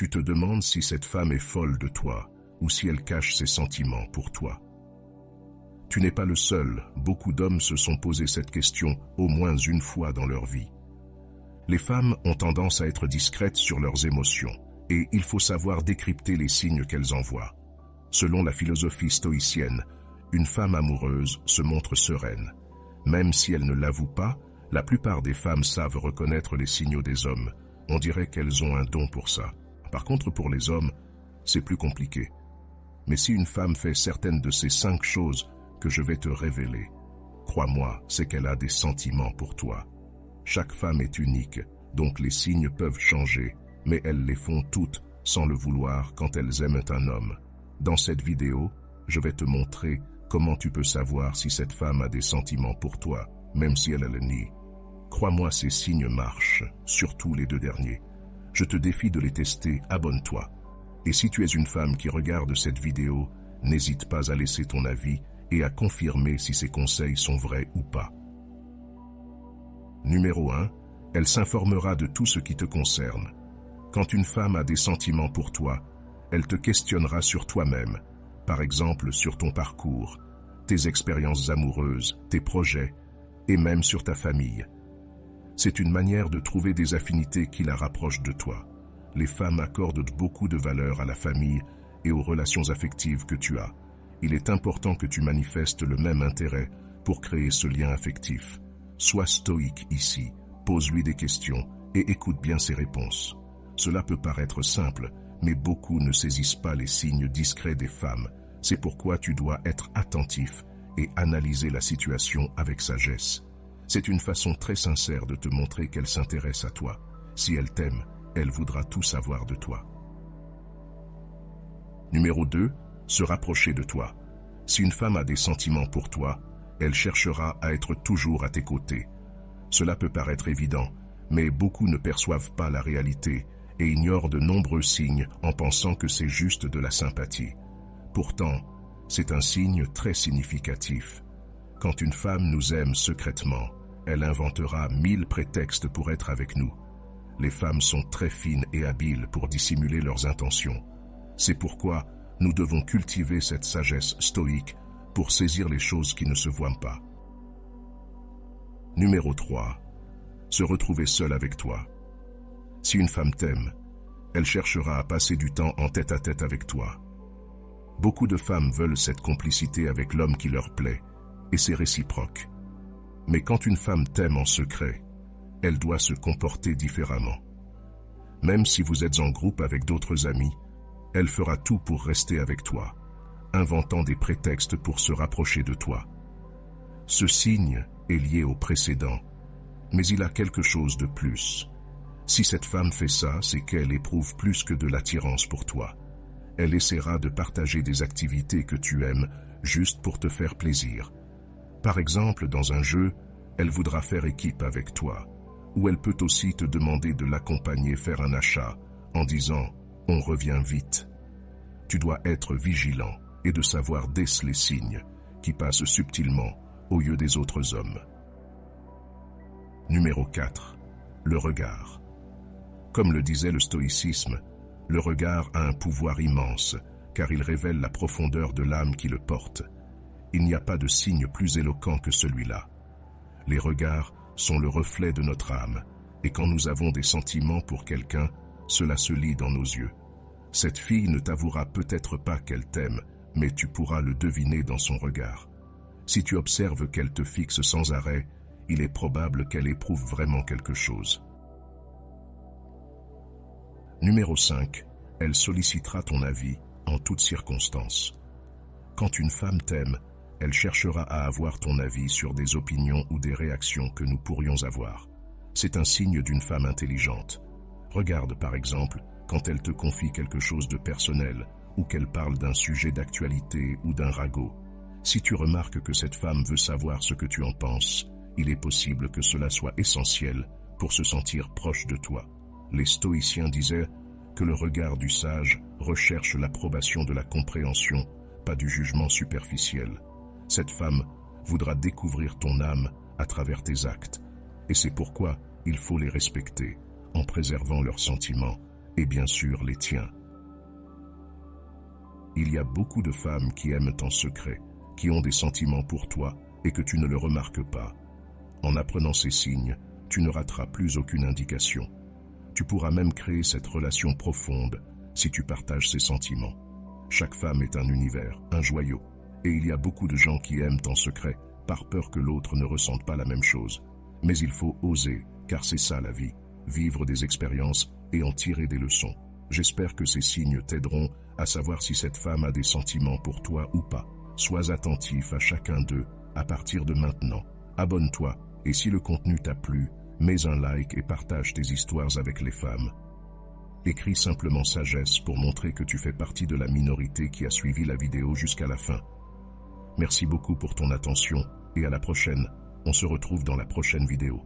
Tu te demandes si cette femme est folle de toi ou si elle cache ses sentiments pour toi. Tu n'es pas le seul, beaucoup d'hommes se sont posé cette question au moins une fois dans leur vie. Les femmes ont tendance à être discrètes sur leurs émotions et il faut savoir décrypter les signes qu'elles envoient. Selon la philosophie stoïcienne, une femme amoureuse se montre sereine. Même si elle ne l'avoue pas, la plupart des femmes savent reconnaître les signaux des hommes. On dirait qu'elles ont un don pour ça. Par contre, pour les hommes, c'est plus compliqué. Mais si une femme fait certaines de ces 5 choses que je vais te révéler, crois-moi, c'est qu'elle a des sentiments pour toi. Chaque femme est unique, donc les signes peuvent changer, mais elles les font toutes sans le vouloir quand elles aiment un homme. Dans cette vidéo, je vais te montrer comment tu peux savoir si cette femme a des sentiments pour toi, même si elle le nie. Crois-moi, ces signes marchent, surtout les 2 derniers. Je te défie de les tester, abonne-toi. Et si tu es une femme qui regarde cette vidéo, n'hésite pas à laisser ton avis et à confirmer si ces conseils sont vrais ou pas. Numéro 1. Elle s'informera de tout ce qui te concerne. Quand une femme a des sentiments pour toi, elle te questionnera sur toi-même, par exemple sur ton parcours, tes expériences amoureuses, tes projets, et même sur ta famille. C'est une manière de trouver des affinités qui la rapprochent de toi. Les femmes accordent beaucoup de valeur à la famille et aux relations affectives que tu as. Il est important que tu manifestes le même intérêt pour créer ce lien affectif. Sois stoïque ici, pose-lui des questions et écoute bien ses réponses. Cela peut paraître simple, mais beaucoup ne saisissent pas les signes discrets des femmes. C'est pourquoi tu dois être attentif et analyser la situation avec sagesse. C'est une façon très sincère de te montrer qu'elle s'intéresse à toi. Si elle t'aime, elle voudra tout savoir de toi. Numéro 2. Se rapprocher de toi. Si une femme a des sentiments pour toi, elle cherchera à être toujours à tes côtés. Cela peut paraître évident, mais beaucoup ne perçoivent pas la réalité et ignorent de nombreux signes en pensant que c'est juste de la sympathie. Pourtant, c'est un signe très significatif. Quand une femme nous aime secrètement, elle inventera 1000 prétextes pour être avec nous. Les femmes sont très fines et habiles pour dissimuler leurs intentions. C'est pourquoi nous devons cultiver cette sagesse stoïque pour saisir les choses qui ne se voient pas. Numéro 3. Se retrouver seule avec toi. Si une femme t'aime, elle cherchera à passer du temps en tête-à-tête avec toi. Beaucoup de femmes veulent cette complicité avec l'homme qui leur plaît, et c'est réciproque. Mais quand une femme t'aime en secret, elle doit se comporter différemment. Même si vous êtes en groupe avec d'autres amis, elle fera tout pour rester avec toi, inventant des prétextes pour se rapprocher de toi. Ce signe est lié au précédent, mais il a quelque chose de plus. Si cette femme fait ça, c'est qu'elle éprouve plus que de l'attirance pour toi. Elle essaiera de partager des activités que tu aimes juste pour te faire plaisir. Par exemple, dans un jeu, elle voudra faire équipe avec toi, ou elle peut aussi te demander de l'accompagner faire un achat en disant « on revient vite ». Tu dois être vigilant et de savoir déceler les signes qui passent subtilement aux yeux des autres hommes. Numéro 4. Le regard. Comme le disait le stoïcisme, le regard a un pouvoir immense car il révèle la profondeur de l'âme qui le porte. Il n'y a pas de signe plus éloquent que celui-là. Les regards sont le reflet de notre âme, et quand nous avons des sentiments pour quelqu'un, cela se lit dans nos yeux. Cette fille ne t'avouera peut-être pas qu'elle t'aime, mais tu pourras le deviner dans son regard. Si tu observes qu'elle te fixe sans arrêt, il est probable qu'elle éprouve vraiment quelque chose. Numéro 5. Elle sollicitera ton avis en toutes circonstances. Quand une femme t'aime, elle cherchera à avoir ton avis sur des opinions ou des réactions que nous pourrions avoir. C'est un signe d'une femme intelligente. Regarde par exemple quand elle te confie quelque chose de personnel ou qu'elle parle d'un sujet d'actualité ou d'un ragot. Si tu remarques que cette femme veut savoir ce que tu en penses, il est possible que cela soit essentiel pour se sentir proche de toi. Les stoïciens disaient que le regard du sage recherche l'approbation de la compréhension, pas du jugement superficiel. Cette femme voudra découvrir ton âme à travers tes actes, et c'est pourquoi il faut les respecter, en préservant leurs sentiments et bien sûr les tiens. Il y a beaucoup de femmes qui aiment en secret, qui ont des sentiments pour toi et que tu ne le remarques pas. En apprenant ces signes, tu ne rateras plus aucune indication. Tu pourras même créer cette relation profonde si tu partages ces sentiments. Chaque femme est un univers, un joyau, et il y a beaucoup de gens qui aiment en secret par peur que l'autre ne ressente pas la même chose. Mais il faut oser, car c'est ça la vie, vivre des expériences et en tirer des leçons. J'espère que ces signes t'aideront à savoir si cette femme a des sentiments pour toi ou pas. Sois attentif à chacun d'eux à partir de maintenant. Abonne-toi et si le contenu t'a plu, mets un like et partage tes histoires avec les femmes. Écris simplement sagesse pour montrer que tu fais partie de la minorité qui a suivi la vidéo jusqu'à la fin. Merci beaucoup pour ton attention et à la prochaine. On se retrouve dans la prochaine vidéo.